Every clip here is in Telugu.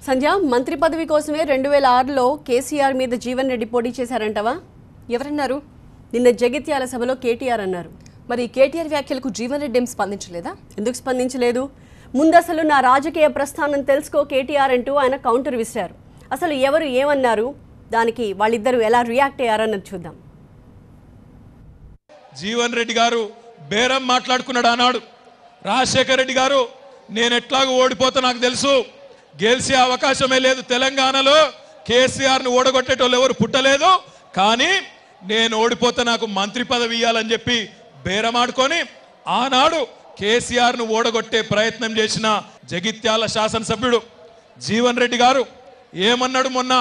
సంధ్య మంత్రి పదవి కోసమే 2006లో కేసీఆర్ మీద జీవన్ రెడ్డి పోటీ చేశారంటవా? ఎవరన్నారు? నిన్న జగిత్యాల సభలో కేటీఆర్ అన్నారు. మరి కేటీఆర్ వ్యాఖ్యలకు జీవన్ రెడ్డి ఏం స్పందించలేదా? ఎందుకు స్పందించలేదు? ముందు అసలు నా రాజకీయ ప్రస్థానం తెలుసుకో కేటీఆర్ అంటూ ఆయన కౌంటర్ విసిరారు. అసలు ఎవరు ఏమన్నారు, దానికి వాళ్ళిద్దరూ ఎలా రియాక్ట్ అయ్యారన్నది చూద్దాం. జీవన్ రెడ్డి గారు బేరం మాట్లాడుకున్నాడు అన్నాడు. రాజశేఖర రెడ్డి గారు నేను ఎట్లాగో ఓడిపోతా నాకు తెలుసు, గెలిచే అవకాశమే లేదు, తెలంగాణలో కేసీఆర్ను ఓడగొట్టేటోళ్ళు ఎవరు పుట్టలేదు, కానీ నేను ఓడిపోతే నాకు మంత్రి పదవి ఇవ్వాలని చెప్పి బేరమాడుకొని ఆనాడు కేసీఆర్ను ఓడగొట్టే ప్రయత్నం చేసిన జగిత్యాల శాసనసభ్యుడు జీవన్ రెడ్డి గారు ఏమన్నాడు? మొన్న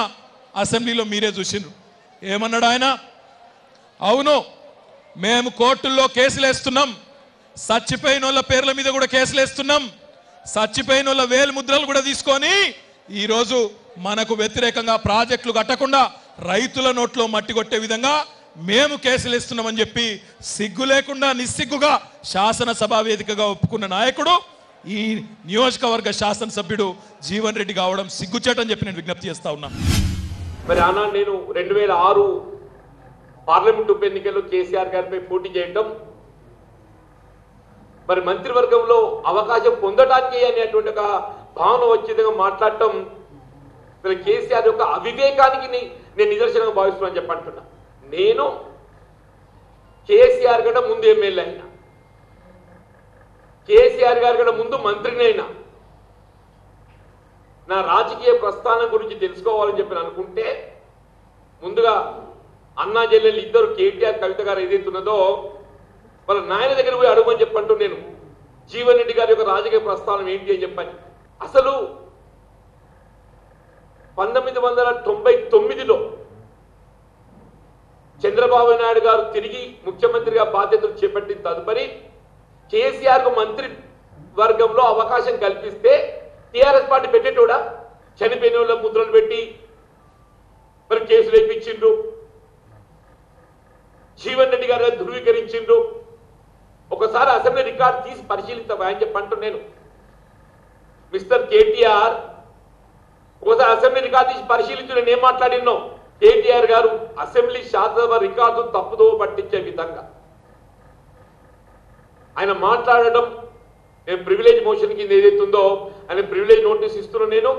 అసెంబ్లీలో మీరే చూసిండ్రు. ఏమన్నాడు ఆయన? అవును, మేము కోర్టుల్లో కేసులు వేస్తున్నాం, చచ్చిపోయిన వాళ్ళ పేర్ల మీద కూడా కేసులు వేస్తున్నాం, చచ్చిపోయిన వాళ్ళ వేలు ముద్రలు కూడా తీసుకొని ఈరోజు మనకు వ్యతిరేకంగా ప్రాజెక్టులు కట్టకుండా రైతుల నోట్లో మట్టి కొట్టే విధంగా మేము కేసులు ఇస్తున్నామని చెప్పి సిగ్గు లేకుండా నిస్సిగ్గుగా శాసనసభ వేదికగా ఒప్పుకున్న నాయకుడు ఈ నియోజకవర్గ శాసనసభ్యుడు జీవన్ రెడ్డి కావడం సిగ్గుచేటని చెప్పి నేను విజ్ఞప్తి చేస్తా ఉన్నా. మరి ఆనాడు నేను 2006 పార్లమెంట్ ఉప ఎన్నికల్లో కేసీఆర్ గారిపై పోటీ చేయడం, మరి మంత్రివర్గంలో అవకాశం పొందడానికి అనేటువంటి ఒక భావన వచ్చేదిగా మాట్లాడటం మరి కేసీఆర్ యొక్క అవివేకానికి నేను నిదర్శనంగా భావిస్తున్నాను చెప్పంటున్నా. నేను కేసీఆర్ కంటే ముందు ఎమ్మెల్యే అయినా, కేసీఆర్ గారి కంటే ముందు మంత్రిని అయినా, నా రాజకీయ ప్రస్థానం గురించి తెలుసుకోవాలని చెప్పి అనుకుంటే ముందుగా అన్నా చెల్లెలు ఇద్దరు కేటీఆర్ కవిత గారు ఏదైతున్నదో వాళ్ళ నాయన దగ్గర పోయి అడుగుమని చెప్పంటూ నేను జీవన్ రెడ్డి గారి యొక్క రాజకీయ ప్రస్థానం ఏంటి అని చెప్పని. అసలు 1999లో చంద్రబాబు నాయుడు గారు తిరిగి ముఖ్యమంత్రిగా బాధ్యతలు చేపట్టిన తదుపరి కేసీఆర్కు మంత్రి వర్గంలో అవకాశం కల్పిస్తే టీఆర్ఎస్ పార్టీ పెట్టేటోడా? చనిపోయిన వాళ్ళ ముద్రలు పెట్టి మరి కేసులు వేయించిండ్రు, జీవన్ రెడ్డి గారు ధృవీకరించిండ్రు. ఒకసారి అసెంబ్లీ రికార్డు తీసి పరిశీలిస్తావా అని చెప్పంటూ నేను మిస్టర్ కేటీఆర్ ఒకసారి అసెంబ్లీ రికార్డు తీసి పరిశీలించు. నేను ఏం మాట్లాడినో కేటీఆర్ గారు అసెంబ్లీ శాసనసభ రికార్డు తప్పుదో పట్టించే విధంగా ఆయన మాట్లాడడం, నేను ప్రివిలేజ్ మోషన్ కింద ఏదైతుందో ఆయన ప్రివిలేజ్ నోటీస్ ఇస్తున్నా నేను